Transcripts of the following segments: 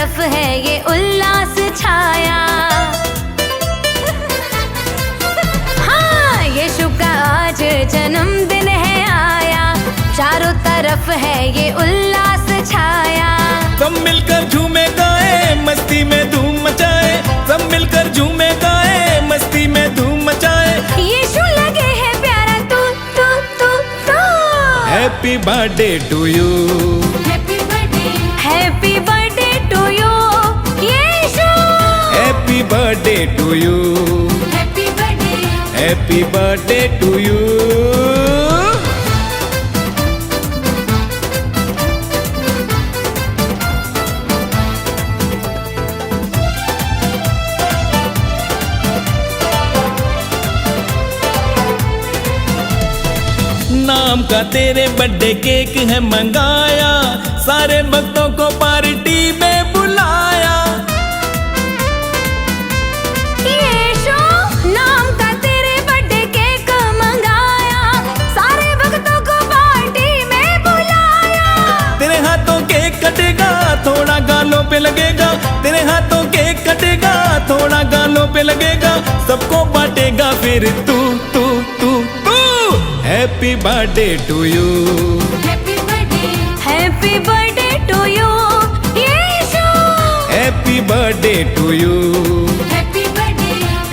तरफ है ये उल्लास छाया। हाँ, यीशु का आज जन्मदिन है आया, चारों तरफ है ये उल्लास छाया। सब मिलकर झूमे गाए, मस्ती में धूम मचाए, सब मिलकर झूमे गाए, मस्ती में धूम मचाए। यीशु लगे है प्यारा तू तू तू तू। Happy birthday to you, happy birthday to you Yeshu. Happy birthday to you, happy birthday to you. नाम का तेरे बर्थडे केक है मंगाया, सारे भक्तों को पार्टी में बुलाया। यीशु, नाम का तेरे बर्थडे केक मंगाया, सारे भक्तों को पार्टी में बुलाया। तेरे हाथों केक कटेगा, थोड़ा गालों पे लगेगा, तेरे हाथों केक कटेगा, थोड़ा गालों पे लगेगा, सबको बांटेगा फिर तू तू तू तू। Happy birthday to you, happy birthday to you Yeshu. Happy birthday to you,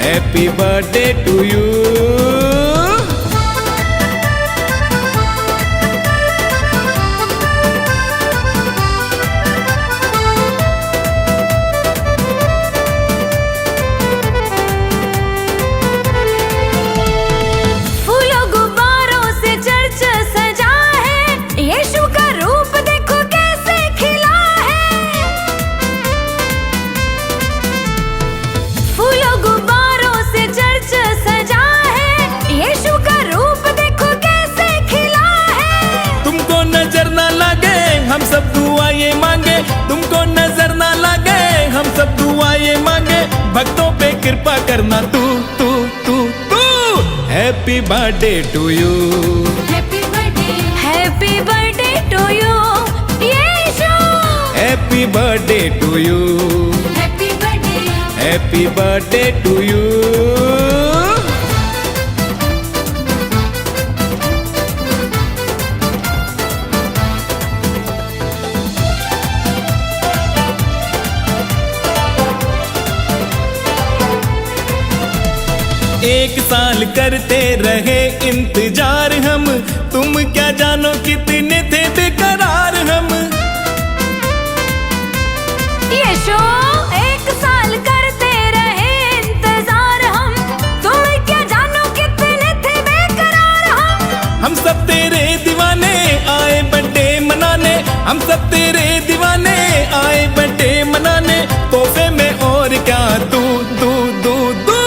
happy birthday to you. हम सब दुआ ये मांगे, तुमको नजर ना लगे, हम सब दुआ ये मांगे, भक्तों पे कृपा करना तू तू तू तू। Happy birthday to you, happy birthday to you Yeshu. Happy birthday to you, happy birthday to you. एक साल करते रहे इंतजार हम, तुम क्या जानो कितने थे बेकरार हम। यीशु, एक साल करते रहे इंतजार हम, तुम क्या जानो कितने थे बेकरार हम सब तेरे दीवाने आए बर्थडे मनाने, हम सब तेरे दीवाने आए बर्थडे मनाने, तोहफे में और क्या तू तू तू तू।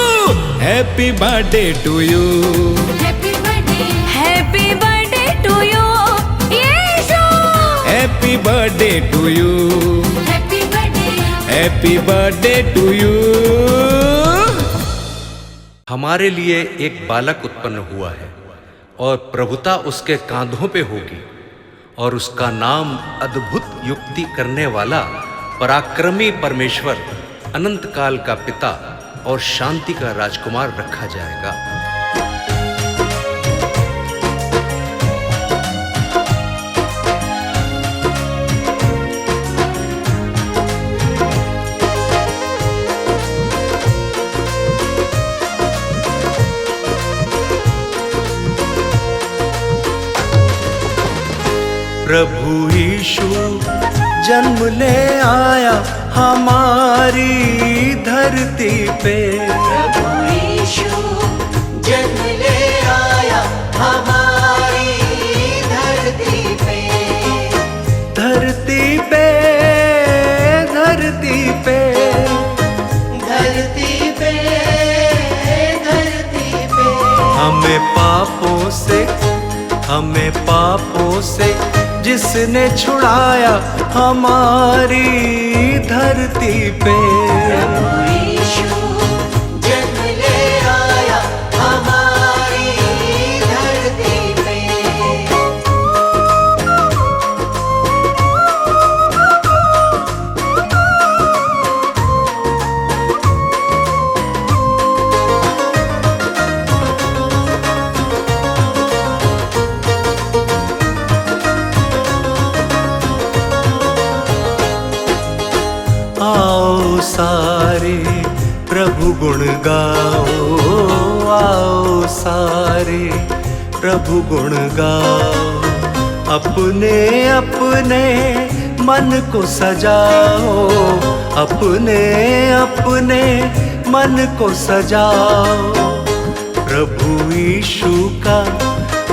Happy birthday to you, happy birthday to you Yeshu. Happy birthday to you, happy birthday to you. हमारे लिए एक बालक उत्पन्न हुआ है और प्रभुता उसके कांधों पे होगी, और उसका नाम अद्भुत युक्ति करने वाला, पराक्रमी परमेश्वर, अनंत काल का पिता और शांति का राजकुमार रखा जाएगा। प्रभु यीशु जन्म ले आया हमारी धरती पे, प्रभु यीशु जन्म ले आया हमारी धरती पे। धरती पे धरती पे धरती पे धरती पे। हमें पापों से जिसने छुड़ाया हमारी धरती पे। प्रभु यीशु जन्म ले आया हमारी धरती पे। गाओ, आओ सारे प्रभु गुण गाओ। अपने अपने मन को सजाओ, अपने अपने मन को सजाओ। प्रभु यीशु का,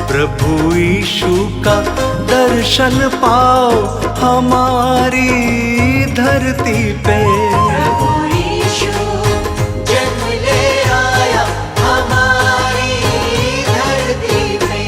प्रभु यीशु का दर्शन पाओ हमारी धरती पे। प्रभु यीशु जन्म ले आया हमारी धरती पे।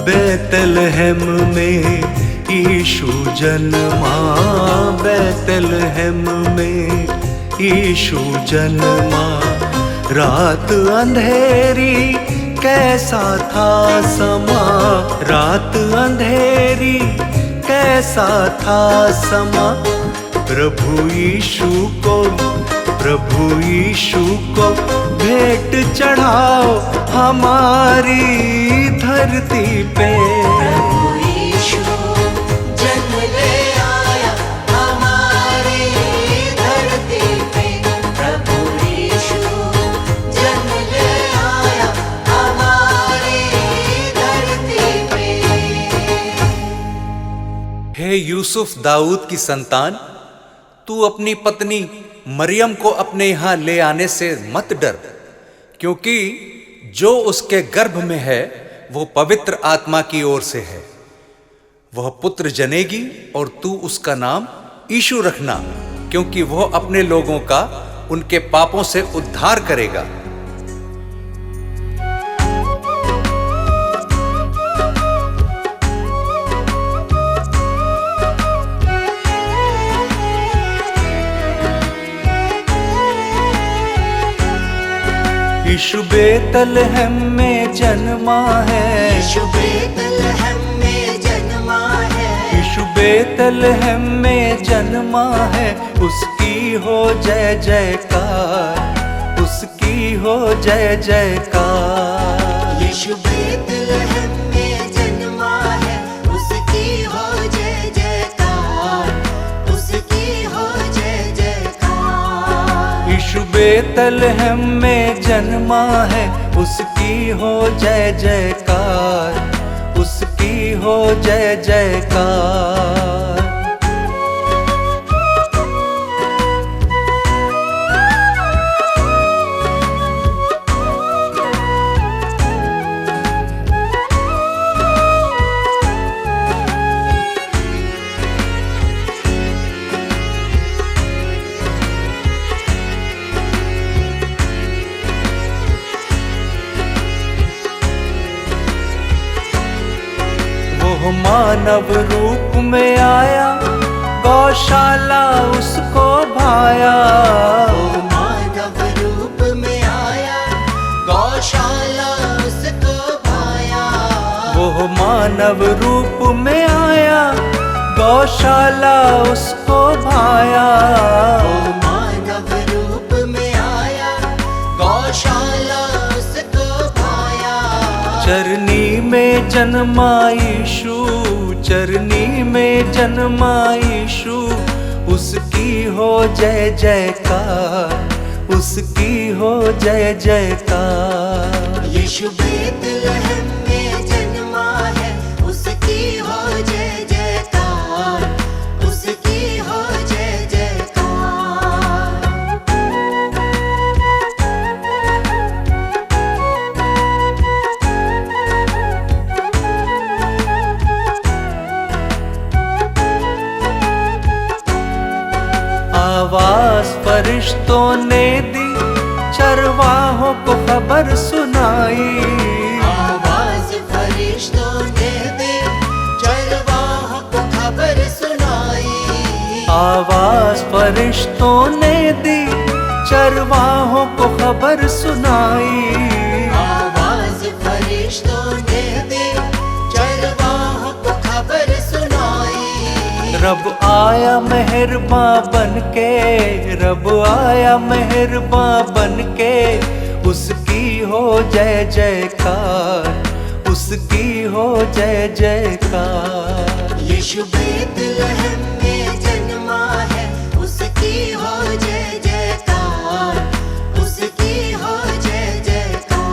बैतलहम में यीशु जन्मा, बैतलहम में यीशु जन्मा। रात अंधेरी कैसा था समा, रात अंधेरी कैसा था समा। प्रभु यीशु को, प्रभु यीशु को भेंट चढ़ाओ हमारी धरती पे। प्रभु यीशु जन्म ले आया हमारी धरती पे। प्रभु यीशु जन्म ले आया हमारी धरती पे। हे यूसुफ दाऊद की संतान, तू अपनी पत्नी मरियम को अपने यहाँ ले आने से मत डर, क्योंकि जो उसके गर्भ में है वो पवित्र आत्मा की ओर से है। वह पुत्र जनेगी और तू उसका नाम यीशु रखना, क्योंकि वह अपने लोगों का उनके पापों से उद्धार करेगा। यीशु बैतलहम में जन्मा है, यीशु बैतलहम में जन्मा है। यीशु बैतलहम में जन्मा है। उसकी हो जय जयकार, उसकी हो जय जयकार। यीशु बैतलहम में जन्मा है। उसकी हो जय जयकार, उसकी हो जय जयकार। यीशु बैतलहम में जन्मा है। उसकी हो जय जयकार, उसकी हो जय जयकार। मानव रूप में आया, गौशाला उसको भाया। वो मानव रूप में आया, गौशाला उसको भाया। वो मानव रूप में आया, गौशाला उसको भाया। वो मानव रूप में आया, गौशाला उसको भाया। चरनी में जन्मा यीशु, चरनी में जन्मा यीशु। उसकी हो जय जयकार, उसकी हो जय जयकार। यीशु बैतलहम में जन्मा है। उसकी हो जय जयकार, उसकी हो जय जयकार। आवाज फरिश्तों ने दी, चरवाहों को खबर सुनाई। आवाज फरिश्तों ने दी, चरवाहों को खबर सुनाई। आवाज फरिश्तों ने दी, चरवाहों को खबर सुनाई। आवाज फरिश्तों ने दी, चरवाहों को खबर सुनाई। रब आया मेहरबां बनके, रब आया मेहरबां बनके, उसकी हो जय जयकार, उसकी हो जय जयकार। यीशु बैतलहम में जन्मा है, उसकी हो जय जयकार, उसकी हो जय जयकार।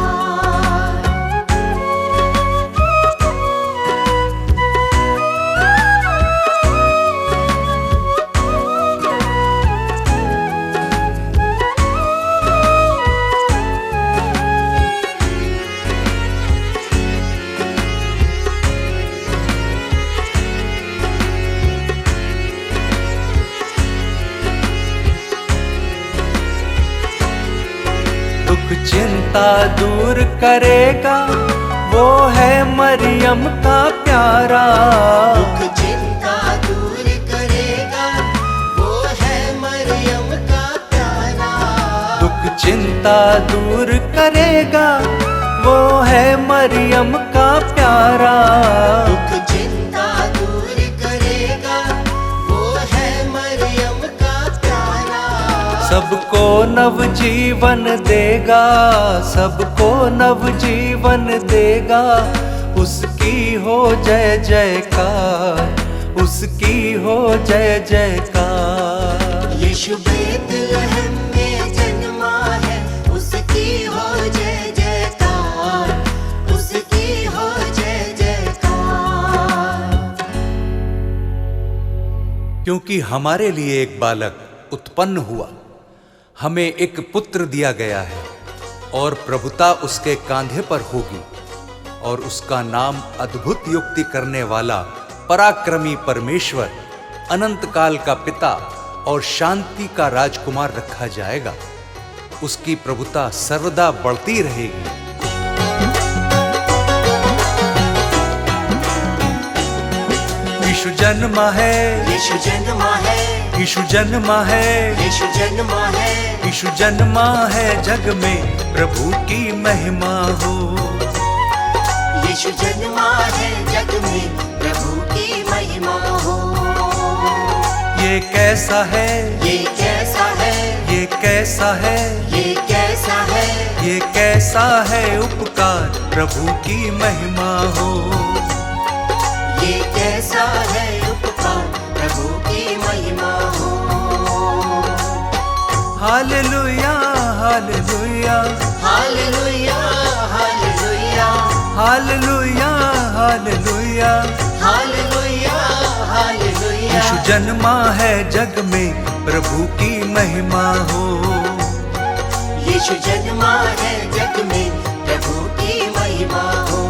दुख चिंता दूर करेगा, वो है मरियम का प्यारा। दुख चिंता दूर करेगा, वो है मरियम का प्यारा। दुख चिंता दूर करेगा, वो है मरियम का प्यारा। दुख चिंता दूर करेगा, वो है मरियम का प्यारा। सबको नवजीवन देगा, सबको नवजीवन देगा, उसकी हो जय जयकार, उसकी हो जय जयकार। यीशु बैतलहम में जन्मा है, उसकी हो जय जयकार, उसकी हो जय जयकार। क्योंकि हमारे लिए एक बालक उत्पन्न हुआ, हमें एक पुत्र दिया गया है, और प्रभुता उसके कांधे पर होगी, और उसका नाम अद्भुत युक्ति करने वाला, पराक्रमी परमेश्वर, अनंत काल का पिता और शांति का राजकुमार रखा जाएगा। उसकी प्रभुता सर्वदा बढ़ती रहेगी। यीशु जन्मा है, यीशु जन्मा है, यीशु जन्मा है, यीशु जन्मा है। यीशु जन्मा है, जग में प्रभु की महिमा हो। यीशु जन्मा है, जग में प्रभु की महिमा हो। ये कैसा है, ये कैसा है, ये कैसा है, ये कैसा है, ये कैसा है उपकार, प्रभु की महिमा हो। ये कैसा है उपकार, प्रभु की महिमा हो। हालेलुया, हालेलुया, हालेलुया, हालेलुया, हालेलुया, हालेलुया। हालेलुया, हालेलुया। यीशु जन्मा है, जग में प्रभु की महिमा हो। यीशु जन्मा है, जग में प्रभु की महिमा हो।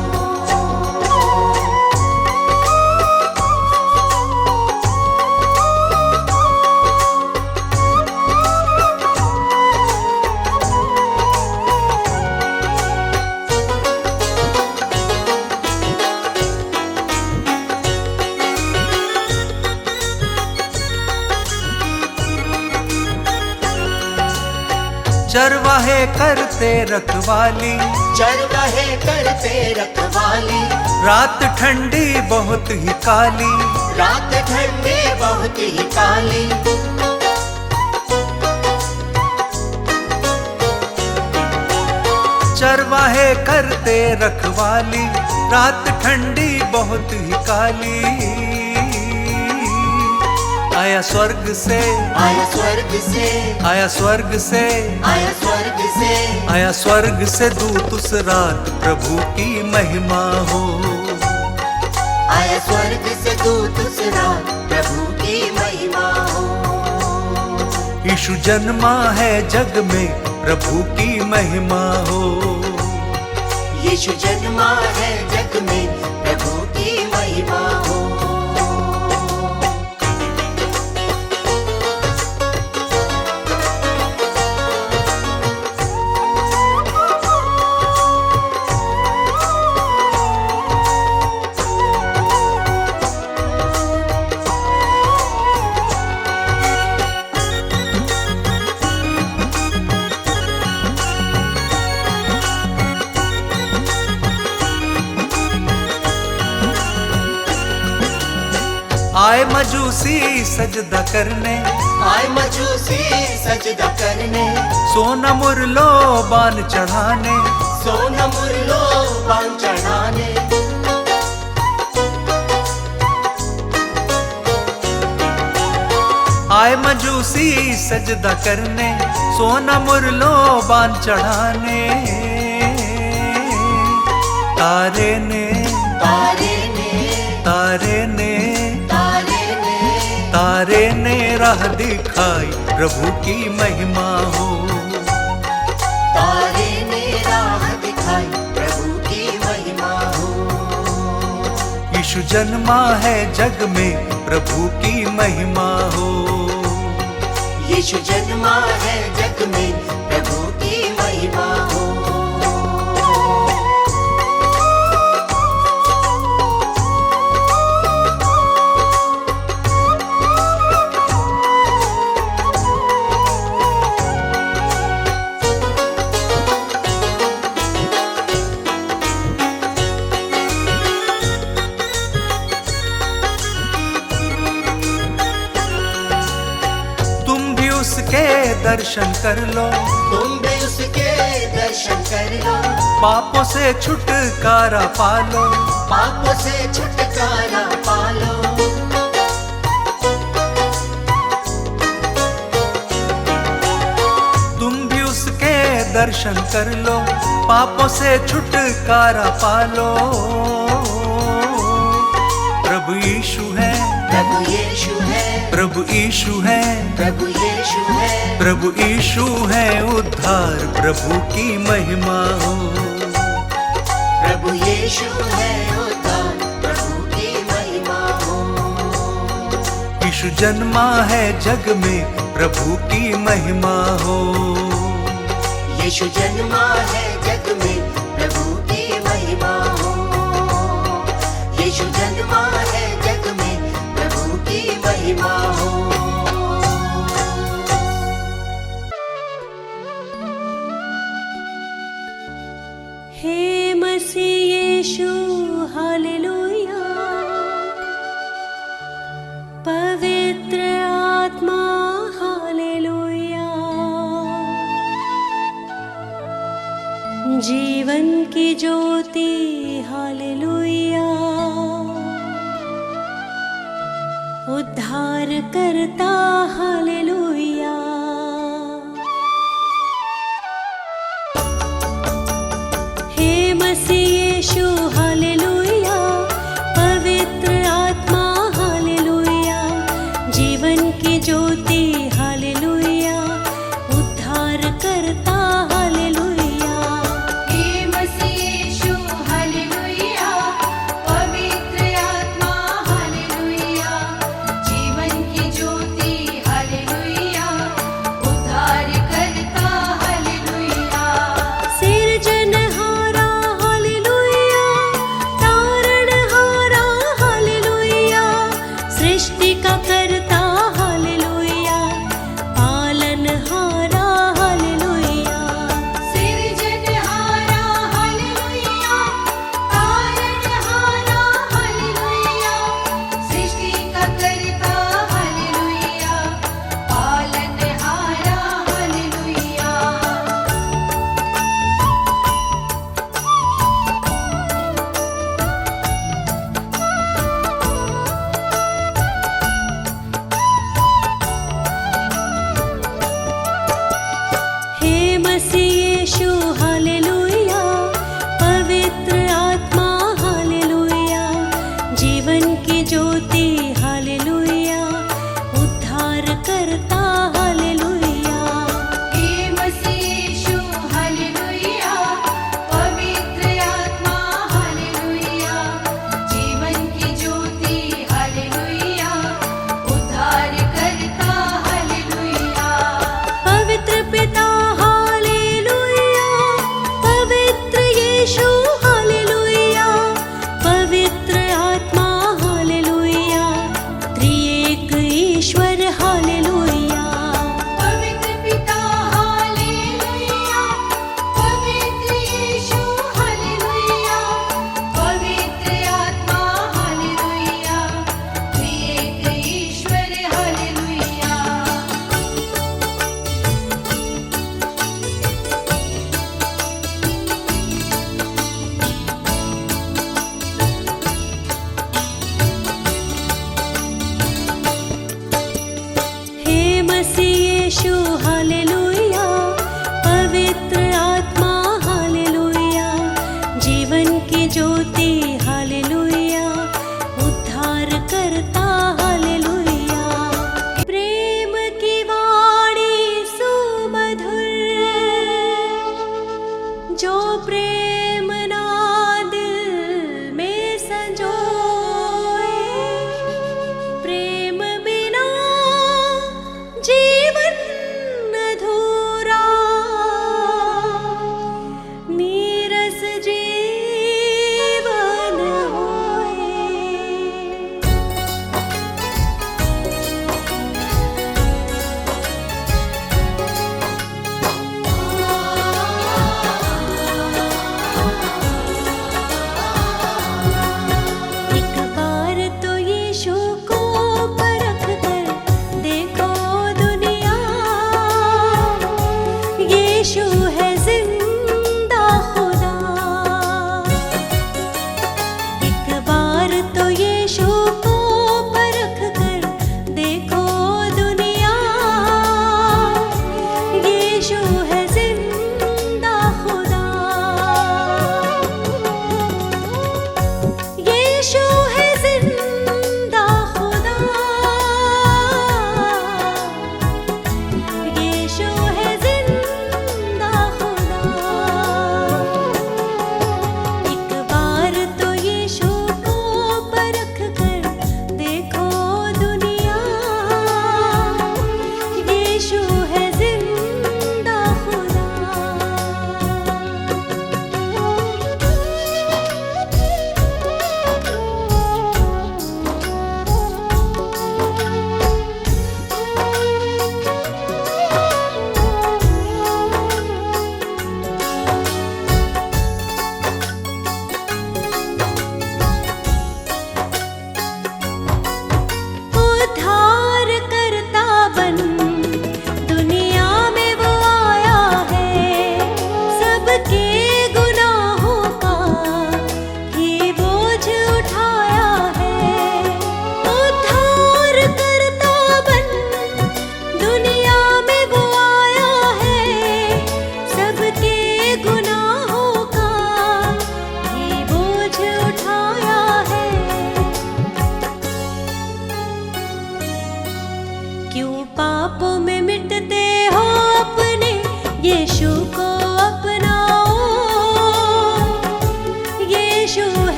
चरवाहे करते रखवाली, चरवाहे करते रखवाली, रात ठंडी बहुत ही काली, रात ठंडी बहुत ही काली। चरवाहे करते रखवाली, रात ठंडी बहुत ही काली। आया स्वर्ग से, आया स्वर्ग से, आया स्वर्ग से, आया स्वर्ग से, आया स्वर्ग से दूत उस रात प्रभु की महिमा हो। आया स्वर्ग से दूत उस रात प्रभु की महिमा हो। यीशु जन्मा है, जग में प्रभु की महिमा हो। यीशु जन्मा है, जग में प्रभु की महिमा हो। आए मजूसी सजदा करने, आए मजूसी सजदा करने, सोना मुरलो बान चढ़ाने, सोना मुरलो बान चढ़ाने। आए मजूसी सजदा करने, सोना मुरलो बान चढ़ाने। तारे ने तारे ने तारे ने तारे ने तारे ने राह दिखाई, प्रभु की महिमा हो। तारे ने राह दिखाई, प्रभु की महिमा हो। यीशु जन्मा है जग में, प्रभु की महिमा हो। यीशु जन्मा है जग में, प्रभु की महिमा हो। उसके दर्शन कर लो, तुम भी उसके दर्शन कर लो। पापों से छुटकारा पालो, पापों से छुटकारा पालो। तुम भी उसके दर्शन कर लो, पापों से छुटकारा पालो। प्रभु यीशु है, प्रभु यीशु है, प्रभु यीशु है, प्रभु यीशु है, प्रभु यीशु है उद्धार, प्रभु की महिमा हो। प्रभु यीशु है उद्धार, प्रभु की महिमा हो। यीशु जन्मा है जग में, प्रभु की महिमा हो। यीशु जन्मा है जग में, प्रभु की महिमा हो। यीशु जन्मा है जग में, प्रभु की महिमा हो। हे मसीह यीशु हालेलुया, पवित्र आत्मा हालेलुया, जीवन की ज्योति हालेलुया, उद्धार करता हालेलुया। हे मसीह यीशु हालेलुया, पवित्र आत्मा हालेलुया, जीवन की ज्योति हालेलुया, उद्धार करता हालेलुया। हे मसीह यीशु हालेलुया, पवित्र आत्मा हालेलुया, जीवन की ज्योति हालेलुया, जो प्रेम ना दिल में संजोए, प्रेम बिना जीवन अधूरा, नीरस जीवन होए।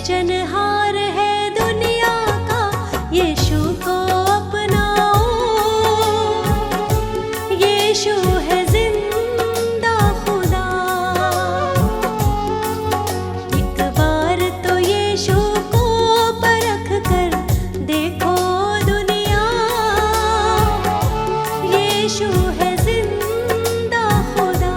सृजनहार है दुनिया का, यीशु को अपनाओ। यीशु है जिंदा खुदा। एक बार तो यीशु को परख कर देखो दुनिया, यीशु है जिंदा खुदा।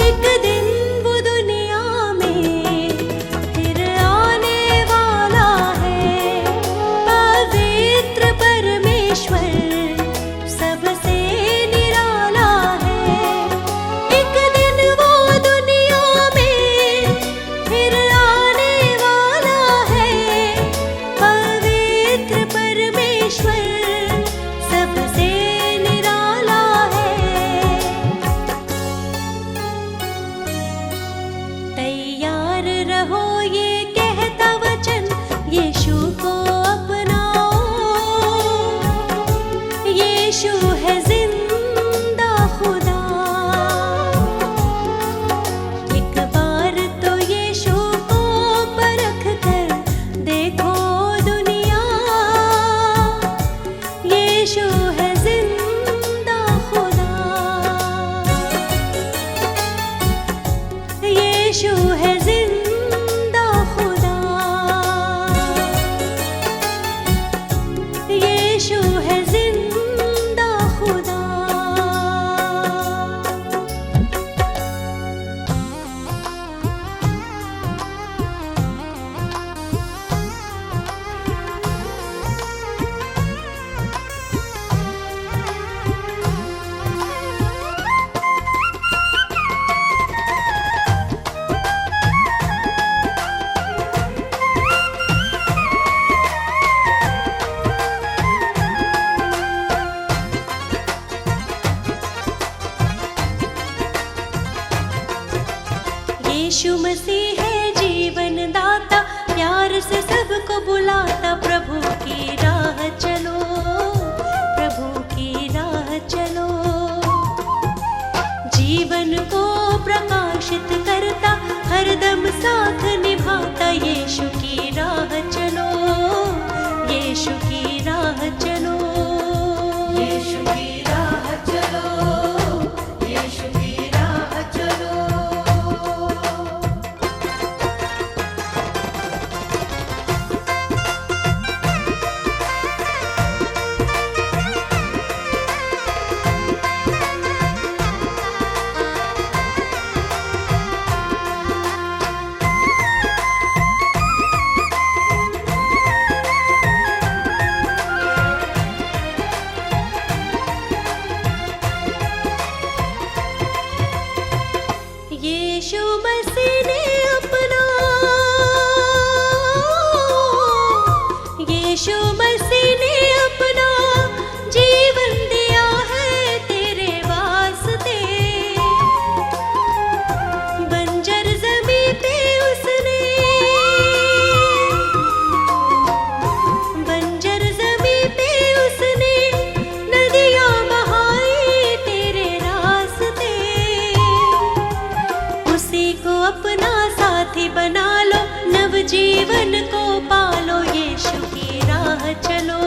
एक दिन वो दुनिया में फिर आने वाला है, पवित्र परमेश्वर सबसे निराला है। एक दिन वो दुनिया में फिर आने वाला है, पवित्र परमेश्वर सबसे निराला है। तैयार रहो ये कहता वचन, यीशु को अपनाओ। यीशु है जिंदा खुदा। एक बार तो यीशु को परख कर देखो दुनिया, यीशु है जिंदा खुदा। यीशु है जिंदा खुदा। यीशु है जिंदा खुदा। यीशु मसीह है जीवन दाता, प्यार से सबको बुलाता। प्रभु की राह चलो, प्रभु की राह चलो। जीवन को प्रकाशित करता, हरदम साथ निभाता। यीशु की राह चलो, यीशु की राह चलो। यीशु की राह चलो, यीशु की राह चलो। यीशु मसीह ने अपना, यीशु मसीह ने अपना जीवन दिया है तेरे वास्ते। बंजर ज़मीं पे उसने, बंजर ज़मीं पे उसने नदियाँ बहाई तेरे रास्ते। उसी को अपना साथी बना लो, नव जीवन को पालो। यीशु की राह चलो,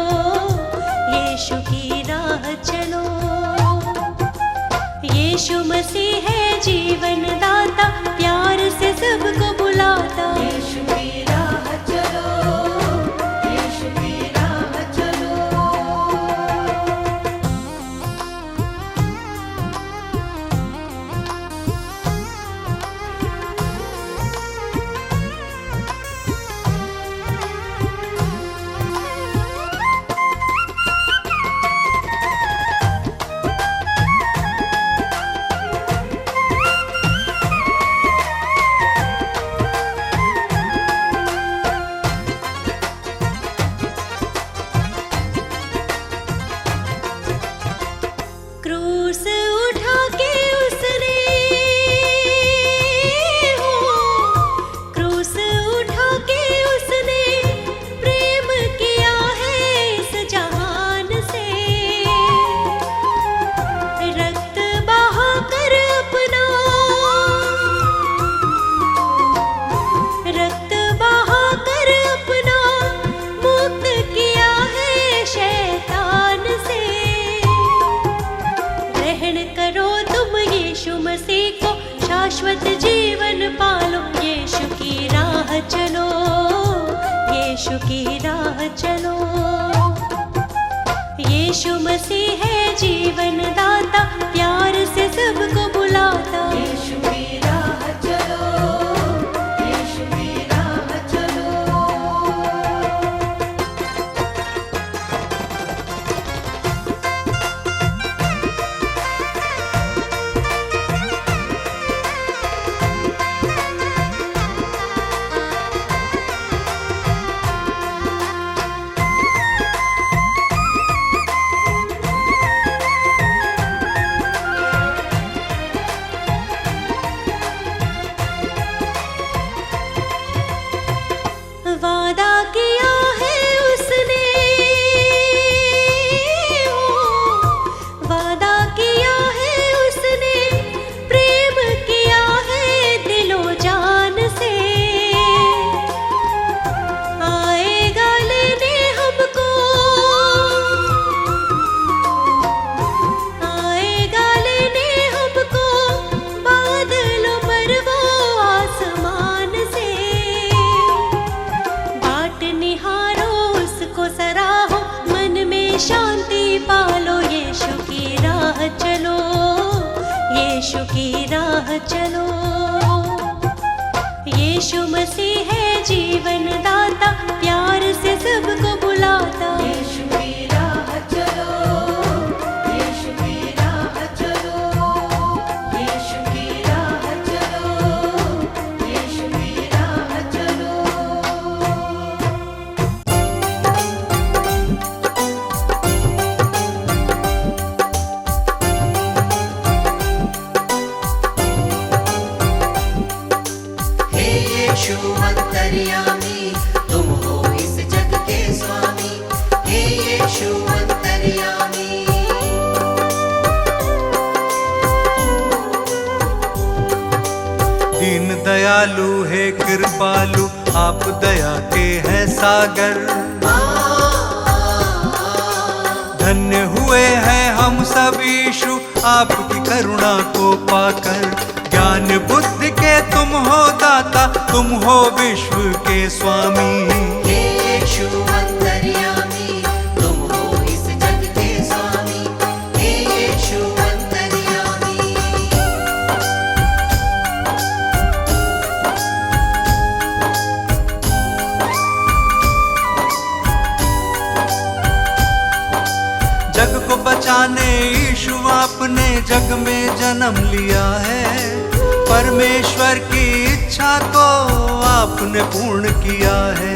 यीशु की राह चलो। यीशु मसीह है जीवन दाता, प्यार से सबको बुलाता। यीशु की राह चलो, यीशु की राह चलो। चलो, यीशु की राह चलो। यीशु मसीह है जीवन दाता, प्यार से सबको बुलाता। यीशु की राह चलो, यीशु की राह चलो। वादा किया है उसने, वादा किया है उसने, प्रेम किया है दिलो जान से। आएगा लेने हमको, आएगा लेने हमको, बादलों पर वो आसमान से। बाट निहारो उसको सराहो, मन में शांति पालो। यीशु की राह चलो, यीशु की राह चलो। यीशु मसीह है जीवन दाता, प्यार से सबको बुलाता। यीशु की राह चलो, यीशु की राह चलो। यीशु की राह चलो, यीशु की राह चलो। हे यीशु अंतर्यामी, तुम हो इस जग के स्वामी। हे यीशु अंतर्यामी, दीन दयालु है कृपालु, आप दया के हैं सागर। धन्य हुए हैं हम सब यीशु, आपकी करुणा को पाकर। ज्ञान बुद्धि के तुम हो दाता, तुम हो विश्व के स्वामी। हे यीशु अंतर्यामी, तुम हो इस जग के स्वामी। हे यीशु अंतर्यामी, जग को बचाने यीशु आपने जग में जन्म लिया है। परमेश्वर की इच्छा को आपने पूर्ण किया है।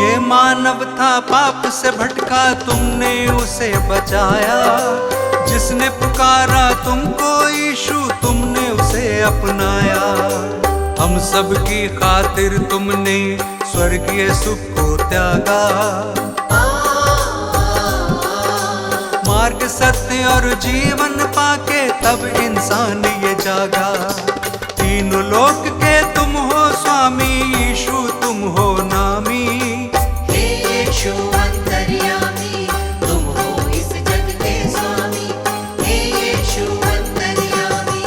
ये मानव था पाप से भटका, तुमने उसे बचाया। जिसने पुकारा तुमको यीशु, तुमने उसे अपनाया। हम सब की खातिर तुमने स्वर्गीय सुख को त्यागा। मार्ग सत्य और जीवन पाके तब इंसान ये जागा। तीनों लोक के तुम हो स्वामी, यीशु तुम हो नामी। हे यीशु अंतर्यामी, तुम हो इस जग के स्वामी। हे यीशु अंतर्यामी,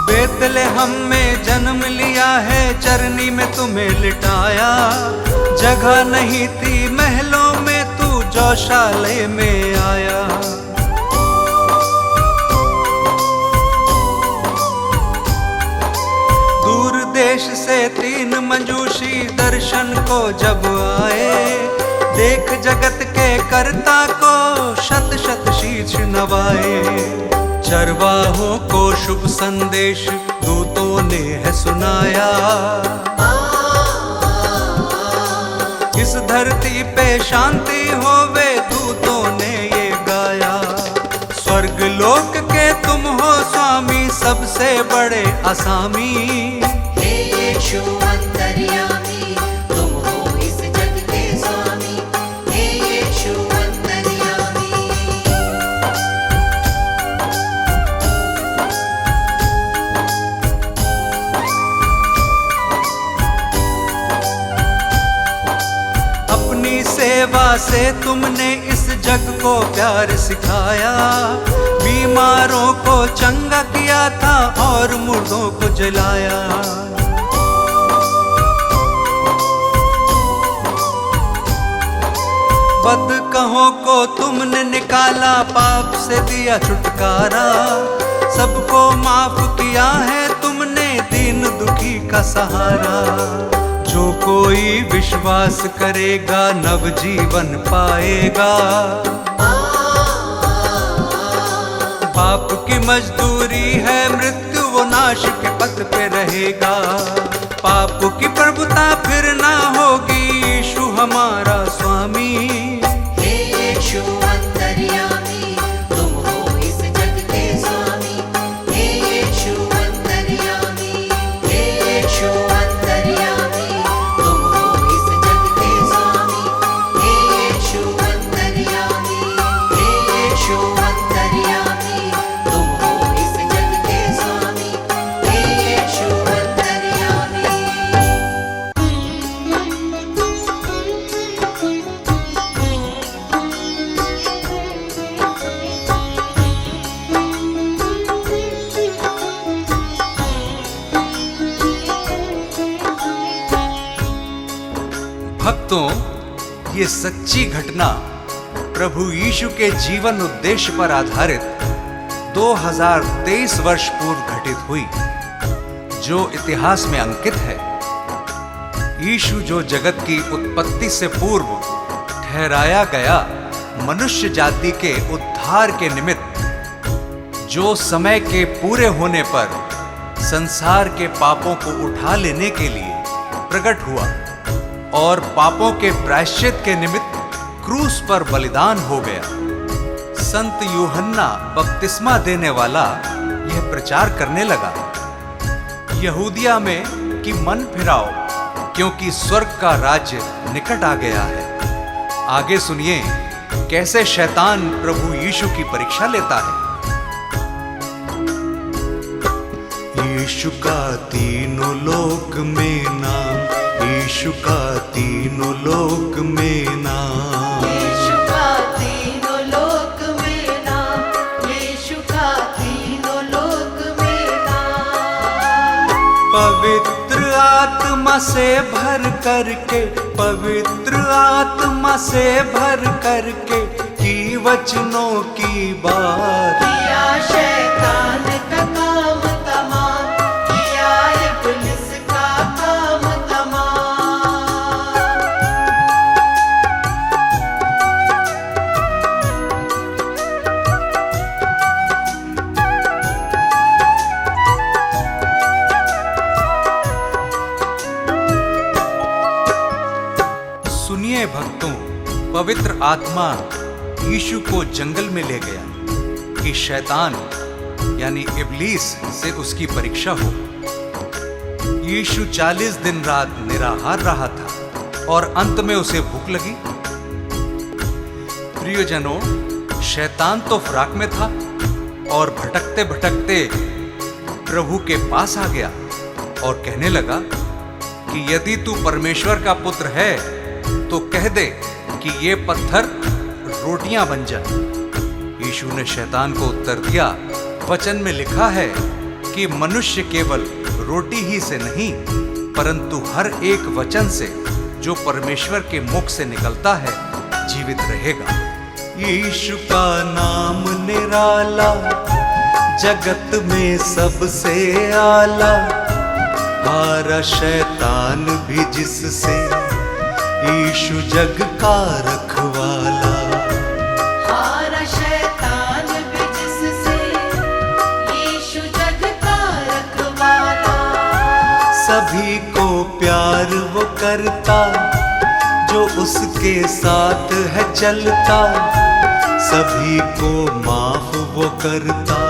बेतलेहम में जन्म लिया है, चरनी में तुम्हें लिटाया। जगह नहीं थी महलों में, तू गौशाले में आया। दूर देश से 3 मंजूषी दर्शन को जब आए। देख जगत के कर्ता को शत शत शीश नवाए। चरवाहों को शुभ संदेश दूतों ने है सुनाया। इस धरती पे शांति होवे, दूतों ने ये गाया। स्वर्ग लोक के तुम हो स्वामी, सबसे बड़े असामी। हे यीशु अंतर्यामी, तुम हो इस जग के स्वामी। से तुमने इस जग को प्यार सिखाया, बीमारों को चंगा किया था और मुर्दों को जलाया। बदकहों को तुमने निकाला, पाप से दिया छुटकारा, सबको माफ किया है तुमने, दीन दुखी का सहारा। जो कोई विश्वास करेगा नव जीवन पाएगा, पाप की मजदूरी है मृत्यु, वो नाश के पथ पे रहेगा। पाप की प्रभुता फिर ना होगी, यीशु हमारा स्वामी। हे यीशु अंतर्यामी, तुम हो इस जग के स्वामी। हे यीशु अंतर्यामी, हे यीशु अंतर्यामी, तुम हो इस जग के स्वामी। हे यीशु अंतर्यामी, हे यीशु अंतर्यामी, तुम हो इस जग के स्वामी। हे यीशु अंतर्यामी। भक्तों, ये सच्ची घटना प्रभु यीशु के जीवन उद्देश्य पर आधारित 2023 वर्ष पूर्व घटित हुई, जो इतिहास में अंकित है। यीशु जो जगत की उत्पत्ति से पूर्व ठहराया गया मनुष्य जाति के उद्धार के निमित्त, जो समय के पूरे होने पर संसार के पापों को उठा लेने के लिए प्रकट हुआ और पापों के प्रायश्चित के निमित्त क्रूस पर बलिदान हो गया। संत यूहन्ना बपतिस्मा देने वाला यह प्रचार करने लगा, यहूदिया में कि मन फिराओ, क्योंकि स्वर्ग का राज्य निकट आ गया है। आगे सुनिए कैसे शैतान प्रभु यीशु की परीक्षा लेता है। यीशु का तीनों लोक में नाम, यीशु का तीनों लोक में नाम। यीशु का तीनों लोक में नाम, यीशु का तीनों लोक में नाम। पवित्र आत्मा से भर करके, पवित्र आत्मा से भर करके की वचनों की बात। किया शैतान का काम तमाम, किया इब्लिस का काम तमाम। सुनिए भक्तों, पवित्र आत्मा यीशु को जंगल में ले गया कि शैतान यानी इब्लीस से उसकी परीक्षा हो। यीशु 40 दिन रात निराहार रहा था और अंत में उसे भूख लगी। प्रियजनों, शैतान तो फराक में था और भटकते भटकते प्रभु के पास आ गया और कहने लगा कि यदि तू परमेश्वर का पुत्र है तो कह दे कि ये पत्थर रोटियां बन जाए। यीशु ने शैतान को उत्तर दिया, वचन में लिखा है कि मनुष्य केवल रोटी ही से नहीं परंतु हर एक वचन से जो परमेश्वर के मुख से निकलता है जीवित रहेगा। यीशु का नाम निराला, जगत में सबसे आला, हारा शैतान भी जिससे, यीशु जग का रखवाला। हारा शैतान भी जिससे, यीशु जग का रखवाला। सभी को प्यार वो करता जो उसके साथ है चलता, सभी को माफ वो करता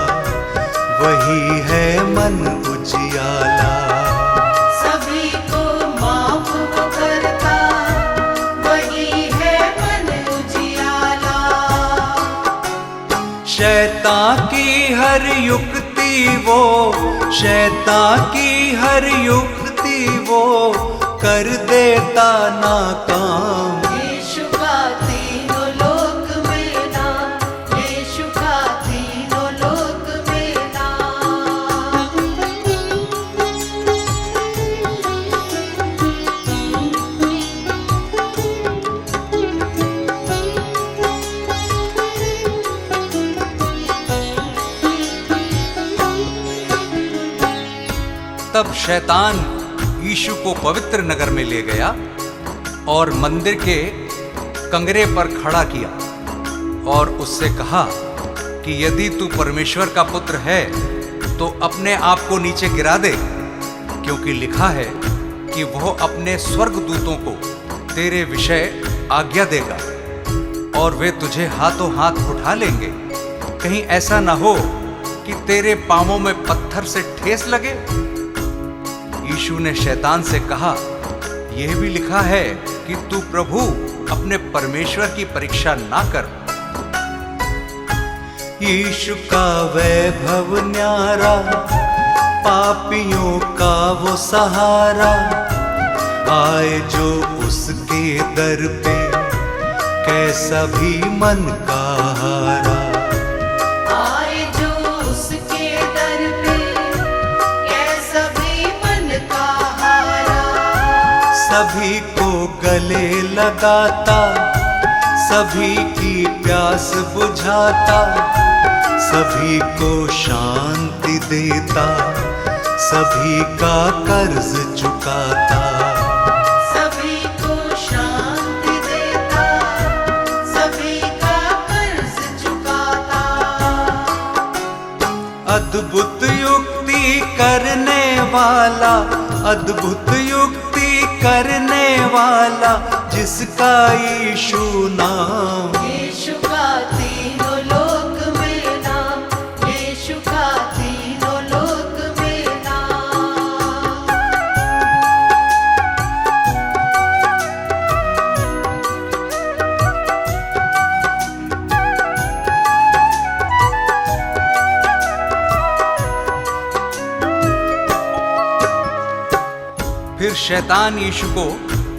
वही है मन उजियाला। सभी को माफ वो करता, वही है मन उजियाला। शैतान की हर युक्ति वो, शैतान की हर युक्ति वो कर देता नाकाम। यीशु का तब शैतान यीशु को पवित्र नगर में ले गया और मंदिर के कंगरे पर खड़ा किया और उससे कहा कि यदि तू परमेश्वर का पुत्र है तो अपने आप को नीचे गिरा दे, क्योंकि लिखा है कि वह अपने स्वर्गदूतों को तेरे विषय आज्ञा देगा और वे तुझे हाथों हाथ उठा लेंगे, कहीं ऐसा ना हो कि तेरे पांवों में पत्थर से ठेस लगे। यीशु ने शैतान से कहा, यह भी लिखा है कि तू प्रभु अपने परमेश्वर की परीक्षा ना कर। यीशु का वैभव न्यारा, पापियों का वो सहारा, आए जो उसके दर पे कैसा भी मन का हारा। आए जो उसके दर पे कैसा भी मन का हारा। सभी को गले लगाता, सभी की प्यास बुझाता, सभी को शांति देता, सभी का कर्ज चुकाता। सभी को शांति देता, सभी का कर्ज चुकाता। अद्भुत युक्ति करने वाला, अद्भुत युक्ति करने वाला, जिसका यीशु नाम। यीशु का तीनों लोक में नाम, यीशु का तीनों लोक में नाम। फिर शैतान यीशु को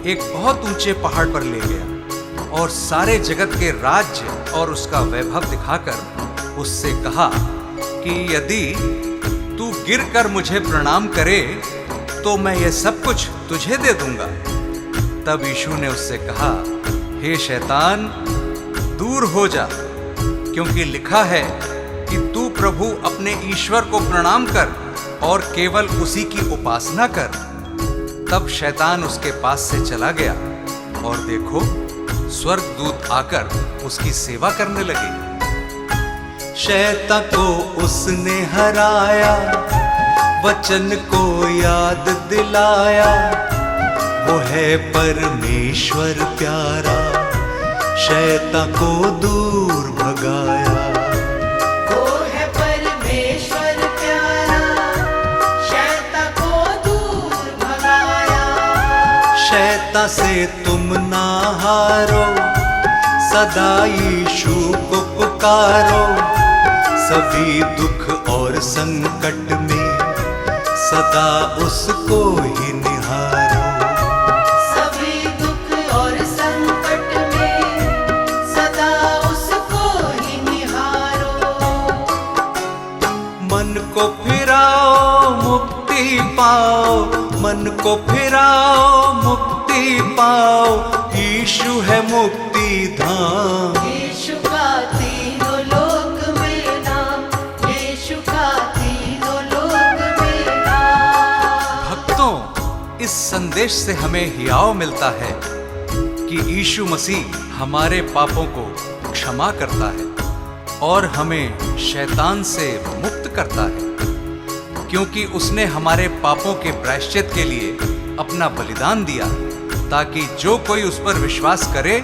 एक बहुत ऊंचे पहाड़ पर ले गया और सारे जगत के राज्य और उसका वैभव दिखाकर उससे कहा कि यदि तू गिरकर मुझे प्रणाम करे तो मैं यह सब कुछ तुझे दे दूंगा। तब यीशु ने उससे कहा, हे शैतान, दूर हो जा, क्योंकि लिखा है कि तू प्रभु अपने ईश्वर को प्रणाम कर और केवल उसी की उपासना कर। तब शैतान उसके पास से चला गया और देखो, स्वर्गदूत आकर उसकी सेवा करने लगे। शैतान को उसने हराया, वचन को याद दिलाया, वो है परमेश्वर प्यारा, शैतान को दूर भगाया। वो है परमेश्वर प्यारा, शैतान को दूर भगाया। शैतान से तुम ना हारो, सदा यीशु को पुकारो, सभी दुख और संकट में सदा उसको ही निहारो। सभी दुख और संकट में सदा उसको ही निहारो। मन को फिराओ मुक्ति पाओ, मन को फिराओ मुक्ति पाओ, यीशु है मुक्ति धाम। यीशु का तीनों लोक में नाम, यीशु का तीनों लोक में नाम। भक्तों, इस संदेश से हमें हियाव मिलता है कि यीशु मसीह हमारे पापों को क्षमा करता है और हमें शैतान से मुक्त करता है, क्योंकि उसने हमारे पापों के प्रायश्चित के लिए अपना बलिदान दिया, ताकि जो कोई उस पर विश्वास करे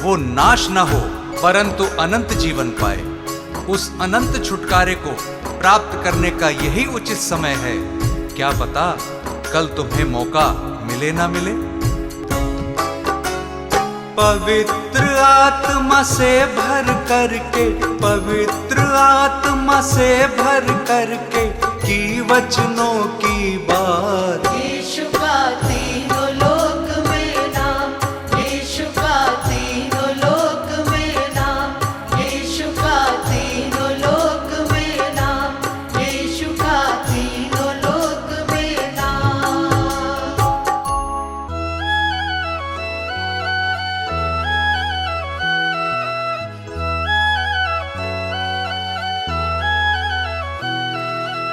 वो नाश न हो परंतु अनंत जीवन पाए। उस अनंत छुटकारे को प्राप्त करने का यही उचित समय है। क्या पता कल तुम्हें मौका मिले ना मिले। पवित्र आत्मा से भर करके, पवित्र आत्मा से भर करके की वचनों की बात। यीशु का तीनों लोक में नाम, यीशु का तीनों लोक में नाम, यीशु का तीनों लोक में नाम, यीशु का तीनों लोक में नाम।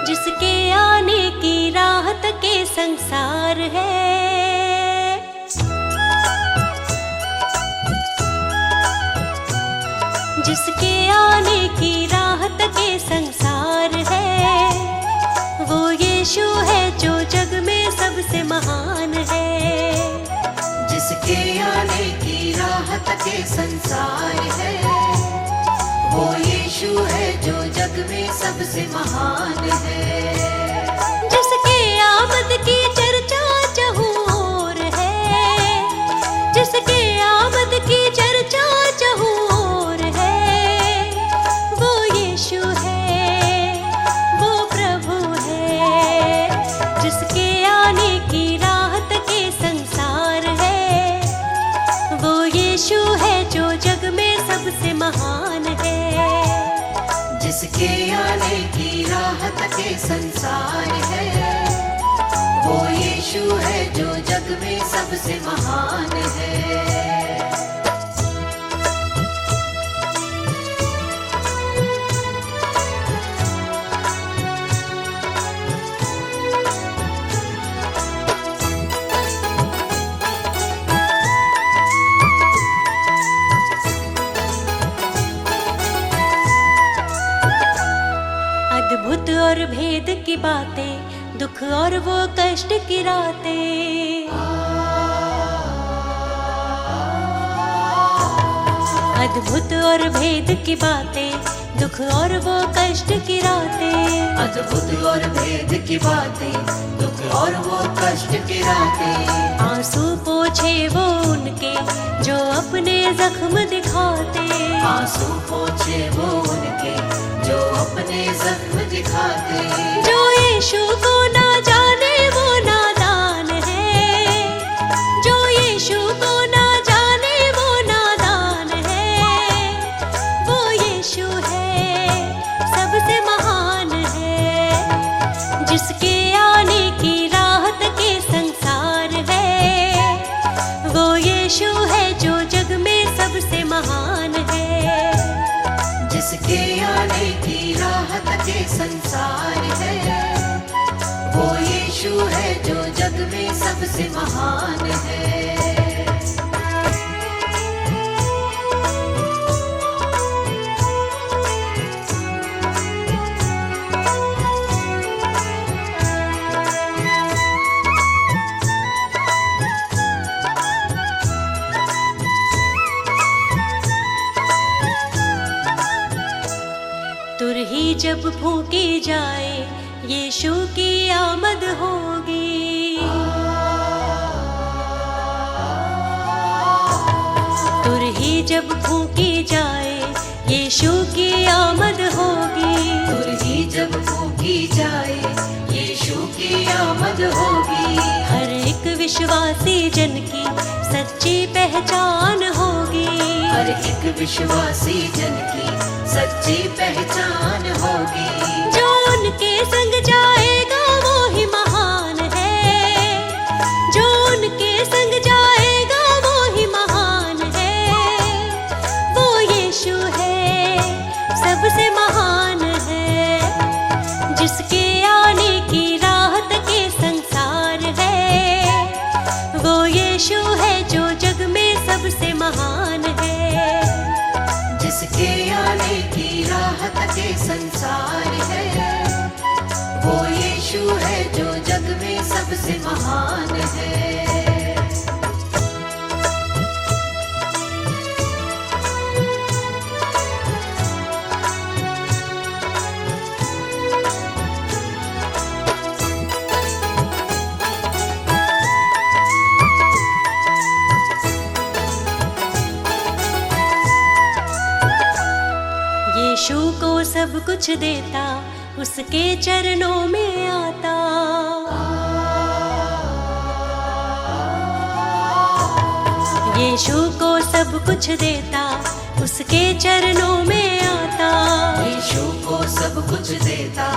जिस जिसके आने की राहत के संसार है, जिसके आने की राहत के संसार है, वो यीशु है जो जग में सबसे महान है। जिसके आने की राहत के संसार है, वो यीशु है जो जग में सबसे महान है। जिसके आमद की चर्चा चहुँ ओर है, जिसके आमद की चर्चा चहुँ ओर है, वो यीशु है, वो प्रभु है। जिसके आने की राहत के संसार है, वो यीशु है जो जग में सबसे महान है। जिसके आने की राहत के संसार है, वो यीशु है जो जग में सबसे महान है। अद्भुत और भेद की बातें, दुख और वो कष्ट की रातें, अद्भुत और भेद की बातें, दुख और वो कष्ट की रातें, अद्भुत और भेद की बातें, दुख और वो कष्ट की रातें। आंसू पोछे वो उनके जो अपने जख्म दिखाते, आंसू पोछे वो उनके जो अपने जख्म दिखाते। जो यीशु को ना जाने वो नादान है, जो यीशु को ना जाने वो नादान है, वो यीशु है, सबसे महान है। जिसके आने की राहत के संसार है, वो यीशु है जो जग में सबसे महान है। जिसके आने की राहत के संसार है, वो यीशु है जो जग में सबसे महान है। तुरही जब फूंकी जाए, यीशु की आमद होगी। तुरही जब फूंकी जाए, यीशु की आमद होगी। तुरही जब फूंकी जाए, यीशु की आमद होगी। हर एक विश्वासी जन की सच्ची पहचान होगी। हर एक विश्वासी जन की सच्ची पहचान होगी। जो उनके संग जाएगा वो ही महान है, जो उनके संग जाएगा वो ही महान है। वो यीशु है, सबसे महान है। जिसके आने की राहत के संसार है, वो यीशु है जो जग में सबसे महान है। जिसके आने की राहत के संसार है, वो यीशु है जो जग में सबसे महान है। यीशु को सब कुछ देता, उसके चरणों में आता। यीशु को सब कुछ देता, उसके चरणों में आता। यीशु को सब कुछ देता,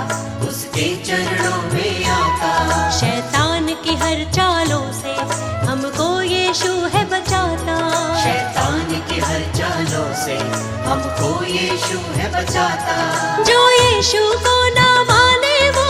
उसके चरणों में आता। शैतान की हर चालों से हमको यीशु है बचाता। शैतान की हर चालों से हमको यीशु है बचाता। जो यीशु को ना माने वो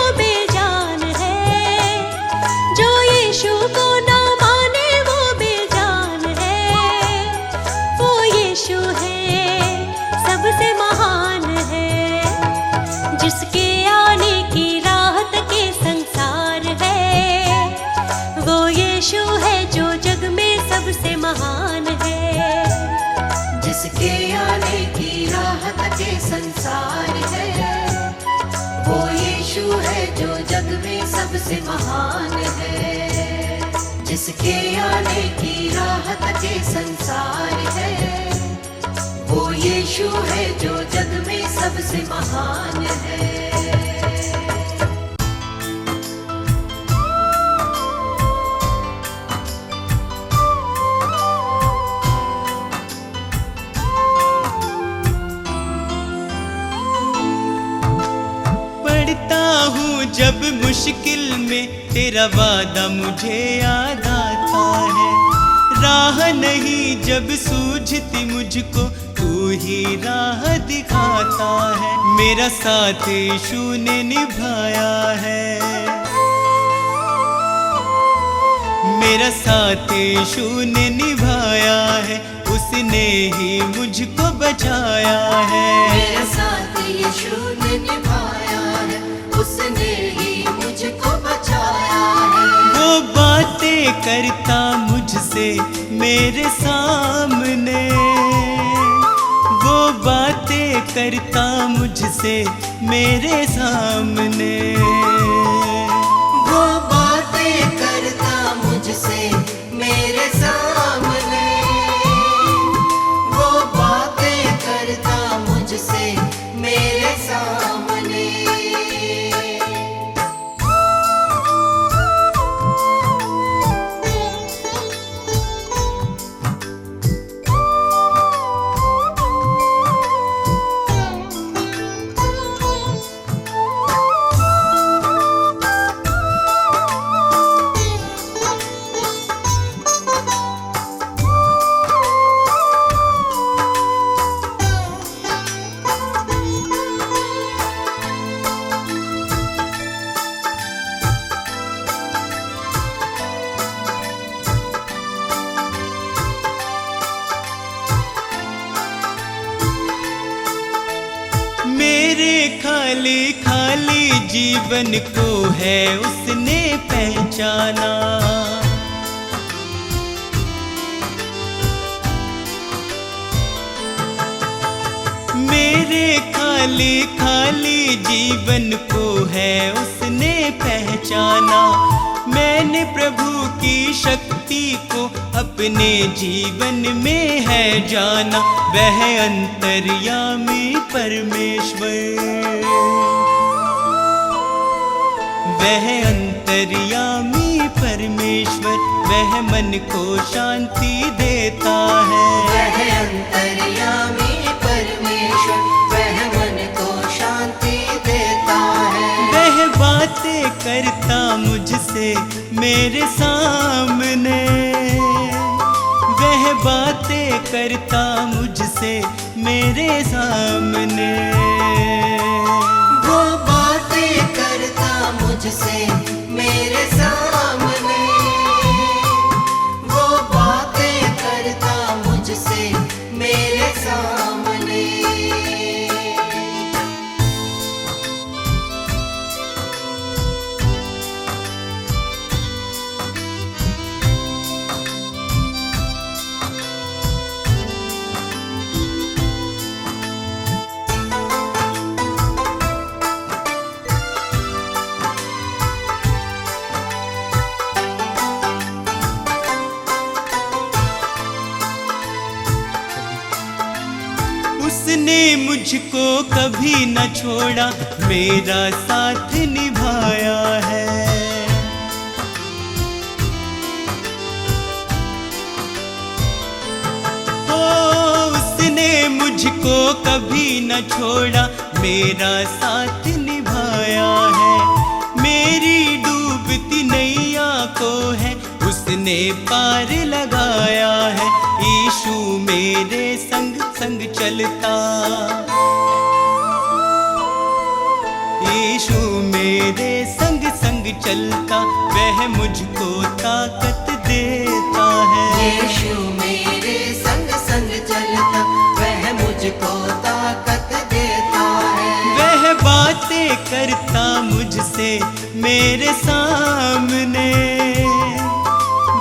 है जो जग में सबसे महान है, जिसके आने की राह तक ये संसार है, वो यीशु है जो जग में सबसे महान है। जब मुश्किल में तेरा वादा मुझे याद आता है, राह नहीं जब सूझती मुझको तू ही राह दिखाता है। मेरा साथ यीशु ने निभाया है, मेरा साथ यीशु ने निभाया है, उसने ही मुझको बचाया है। मेरा साथ यीशु ने निभाया है, उसने ही मुझको बचाया है। वो बातें करता मुझसे मेरे सामने, वो बातें करता मुझसे मेरे सामने, वो बातें करता मुझसे मेरे सामने, वो बातें करता मुझसे मेरे सामने। मेरे खाली खाली जीवन को है उसने पहचाना, मेरे खाली खाली जीवन को है उसने पहचाना। मैंने प्रभु की शक्ति को अपने जीवन में है जाना, वह अंतर्यामी परमेश्वर, वह अंतर्यामी परमेश्वर, वह मन को शांति देता है। वह अंतर्यामी परमेश्वर, वह मन को शांति देता है। वह बातें करता मुझसे मेरे सामने, वह बातें करता मुझसे मेरे सामने, वो बातें करता मुझसे मेरे सामने, वो बातें करता मुझसे मेरे सामने। उसने मुझको कभी न छोड़ा, मेरा साथ निभाया है। ओ उसने मुझको कभी न छोड़ा, मेरा साथ निभाया है। मेरी डूबती नैया को है उसने पार लगाया है। यीशु मेरे संग संग चलता, यीशु मेरे संग संग चलता, वह मुझको ताकत देता है। यीशु मेरे संग संग चलता, वह मुझको ताकत देता है। वह बातें करता मुझसे मेरे सामने,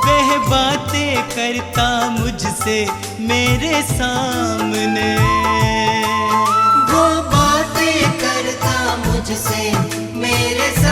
वह बातें करता मुझसे मेरे सामने, वो बातें करता मुझसे मेरे सामने,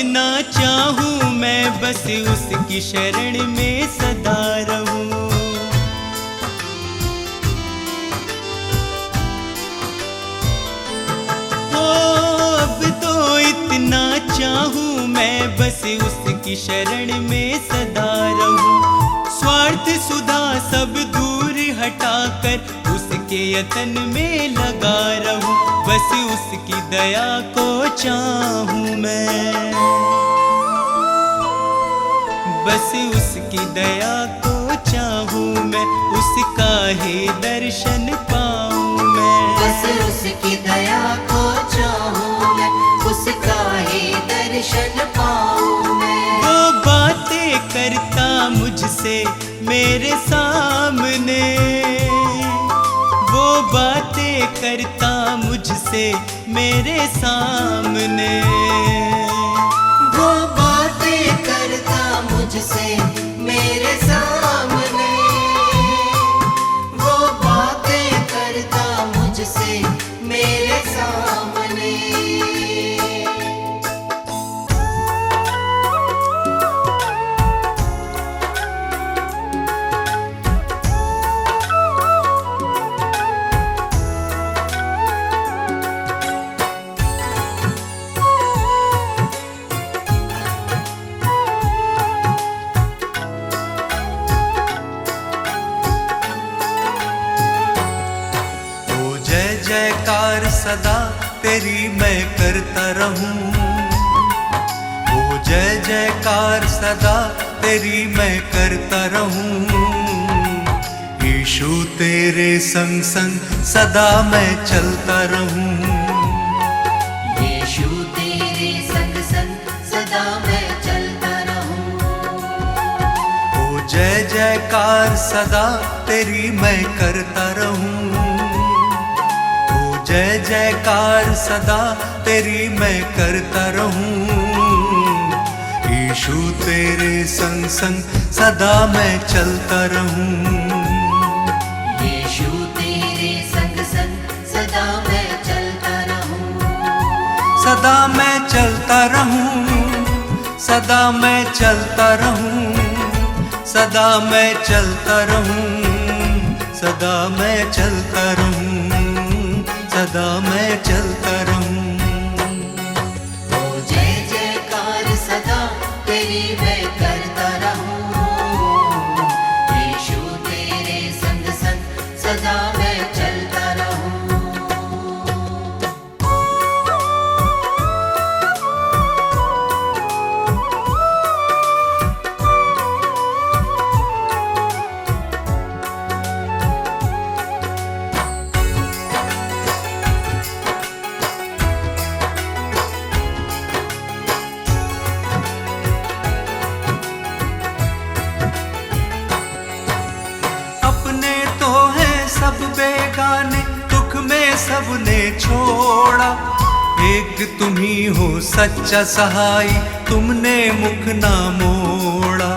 इतना चाहूं मैं बस उसकी शरण में सदा रहूं। अब तो इतना चाहूं मैं बस उसकी शरण में सदा रहूं। स्वार्थ सुधा सब दूर हटाकर उसके यतन में लगा रहूं। बस उसकी दया को चाहूं मैं, बस उसकी दया को चाहूं मैं, उसका ही दर्शन पाऊं मैं। बस उसकी दया को चाहूं मैं, उसका ही दर्शन पाऊं मैं। वो बातें करता मुझसे मेरे सामने, वो बातें करता मुझसे मेरे सामने। वो बातें करता मुझसे मेरे सामने, वो बातें करता मुझसे मेरे सामने। जयकार सदा तेरी मैं करता रहूं। ओ जय जयकार सदा तेरी मैं करता रहूं। यीशु तेरे संग संग सदा मैं चलता रहूं। यीशु तेरे संग संग सदा मैं चलता रहूं। ओ जय जयकार सदा तेरी मैं करता रहूं। जय जयकार सदा तेरी मैं करता रहूं। यीशु तेरे संग संग सदा मैं चलता रहूं। यीशु तेरे संग संग सदा मैं चलता रहूं। सदा मैं चलता रहूं, सदा मैं चलता रहूं, सदा मैं चलता रहूं, सदा मैं चलता रहूं, सदा मैं चलता रहूं। ओ जय जयकार सदा तेरी मैं करता रहूं। यीशु तेरे संग संग सदा मैं चलता रहूं। सब बेगाने दुख में सबने छोड़ा। एक तुम ही हो सच्चा सहाय, तुमने मुख ना मोड़ा।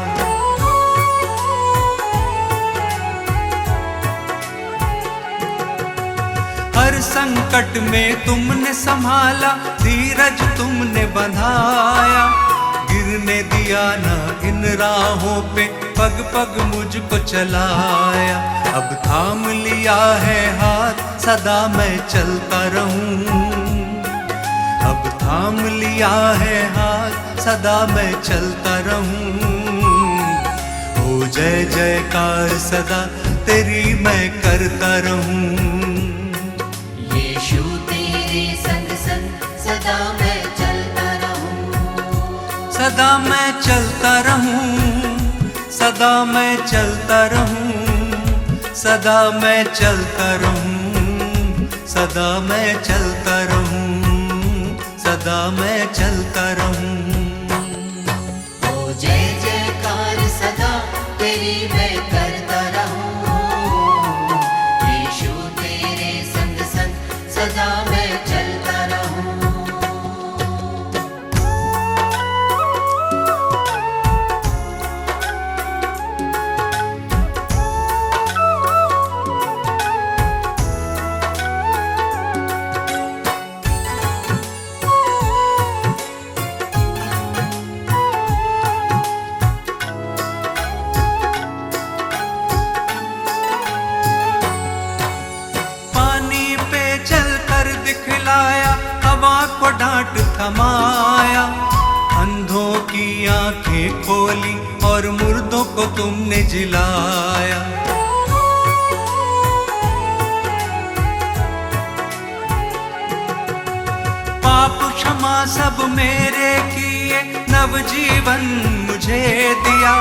हर संकट में तुमने संभाला, धीरज तुमने बंधाया। गिरने दिया ना इन राहों पे, पग पग मुझको चलाया। अब थाम लिया है हाथ, सदा मैं चलता रहूं। अब थाम लिया है हाथ, सदा मैं चलता रहूं। ओ जय जयकार सदा तेरी मैं करता रहूं। यीशु तेरे संग संग सदा मैं चलता रहूं। सदा मैं चलता रहूं, सदा मैं चलता रहूं, सदा मैं चलता रहूं, सदा मैं चलता रहूं, सदा मैं चलता रहूं। ओ जय जयकार सदा तेरी मैं करता रहूं। यीशु तेरे संग संग सदा मैं चलता रहूं। थमाया, अंधों की आंखें खोली और मुर्दों को तुमने जिलाया। पाप क्षमा सब मेरे किए, नवजीवन मुझे दिया।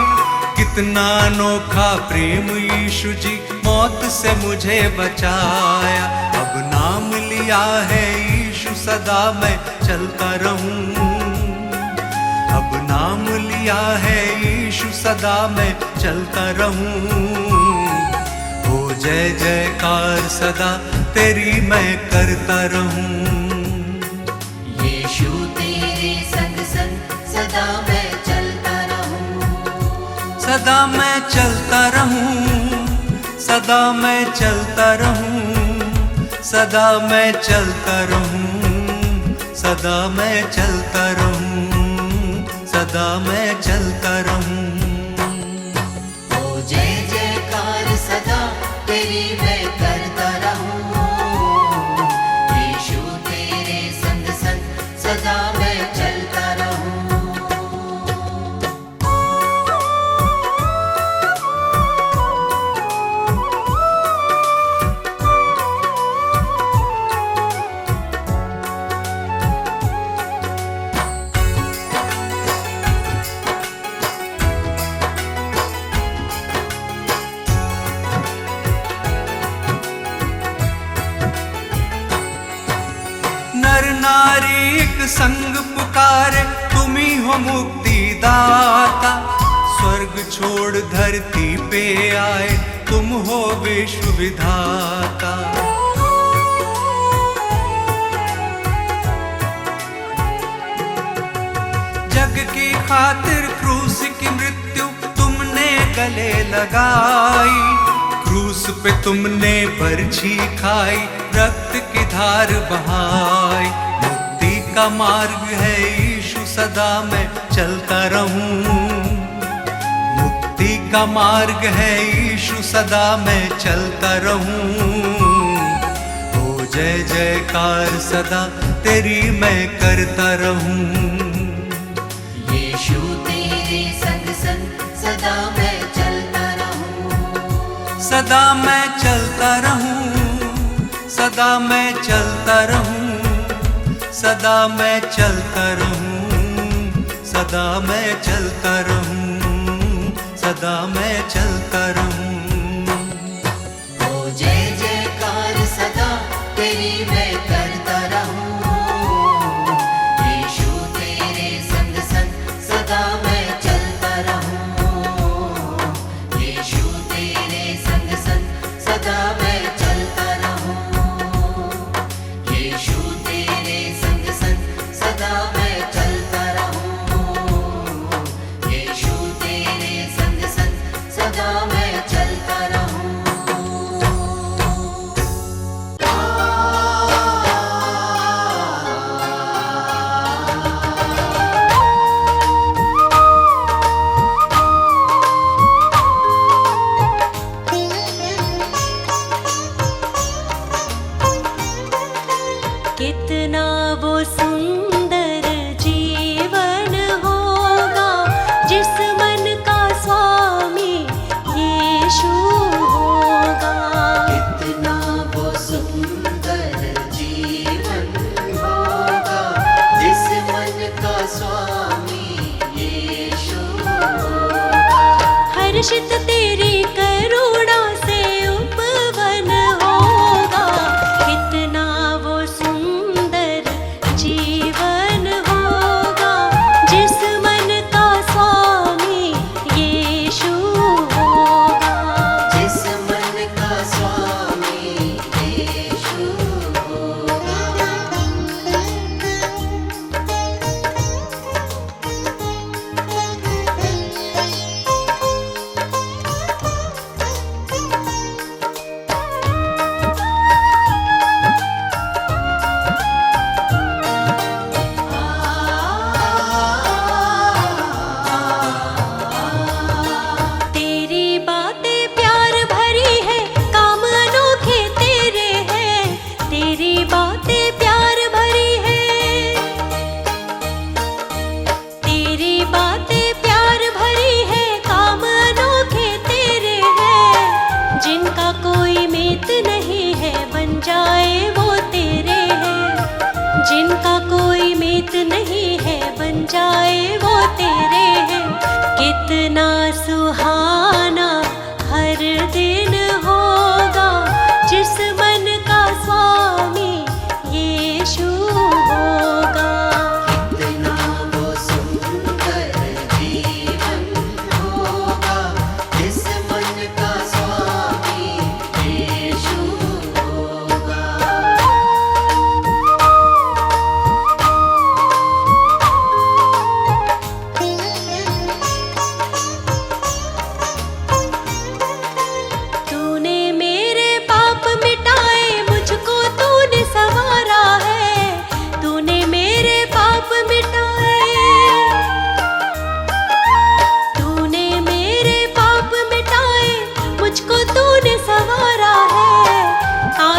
कितना अनोखा प्रेम यीशु जी, मौत से मुझे बचाया। अब नाम लिया है यीशु, सदा मैं चलता रहूं। अब नाम लिया है यीशु, सदा मैं चलता रहूं। हो जय जयकार सदा तेरी मैं करता रहूं। यीशु तेरे संग संग सदा मैं चलता रहूं। सदा मैं चलता रहूं, सदा मैं चलता रहूं, सदा मैं चलता रहूं, सदा मैं चलता रहूं, सदा मैं चलता रहूं। ओ जय जयकार सदा तेरी मैं करता रहूं। यीशु तेरे संग संग सदा मैं चलता रहूं। नर नारी एक संग पुकारे, तुम ही हो मुक्ति दाता। स्वर्ग छोड़ धरती पे आए, तुम हो विश्व विधाता। जग की खातिर क्रूस की मृत्यु तुमने गले लगाई। क्रूस पे तुमने बरछी खाई, रक्त की धार बहाई। मुक्ति का मार्ग है यीशु, सदा मैं चलता रहूं। मुक्ति का मार्ग है यीशु, सदा मैं चलता रहूं। हो जय जयकार सदा तेरी मैं करता रहूं। यीशु तेरे संग संग सदा मैं चलता रहूं। सदा मैं चलता रहूं, सदा मैं चलता रहूं, सदा मैं चलता रहूं, सदा मैं चलता रहूं, सदा मैं चलता रहूं। ओ जय जयकार सदा तेरी मैं करता रहूं। यीशु तेरे संग संग सदा मैं चलता रहूं। यीशु तेरे संग संग सदा मैं चलता रहूं। यीशु तेरे संग संग सदा मैं चलता रहूं। यीशु तेरे संग संग सदा मैं चलता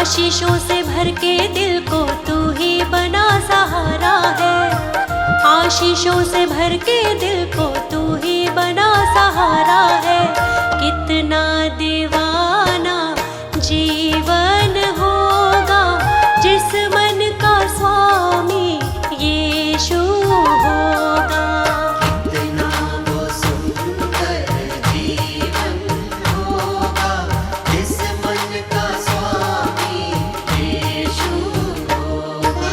आशीषों से भर के दिल को तू ही बना सहारा है, आशीषों से भर के दिल को तू ही बना सहारा है। कितना दीवाना जीवन होगा जिस मन का स्वामी यीशु होगा। कितना वो सुंदर जीवन होगा जिस मन का स्वामी यीशु होगा।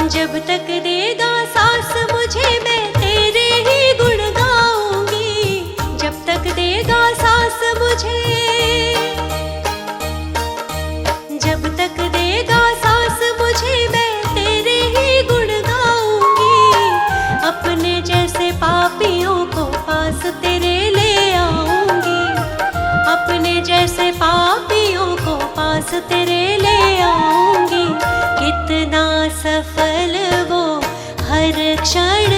जब तक देगा सांस मुझे मैं तेरे ही गुण गाऊंगी, जब तक देगा सांस मुझे, जब तक देगा सांस मुझे मैं तेरे ही गुण गाऊंगी। अपने जैसे पापियों को पास तेरे ले आऊंगी, अपने जैसे पापियों को पास तेरे ले आऊंगी। कितना सफल वो हर क्षण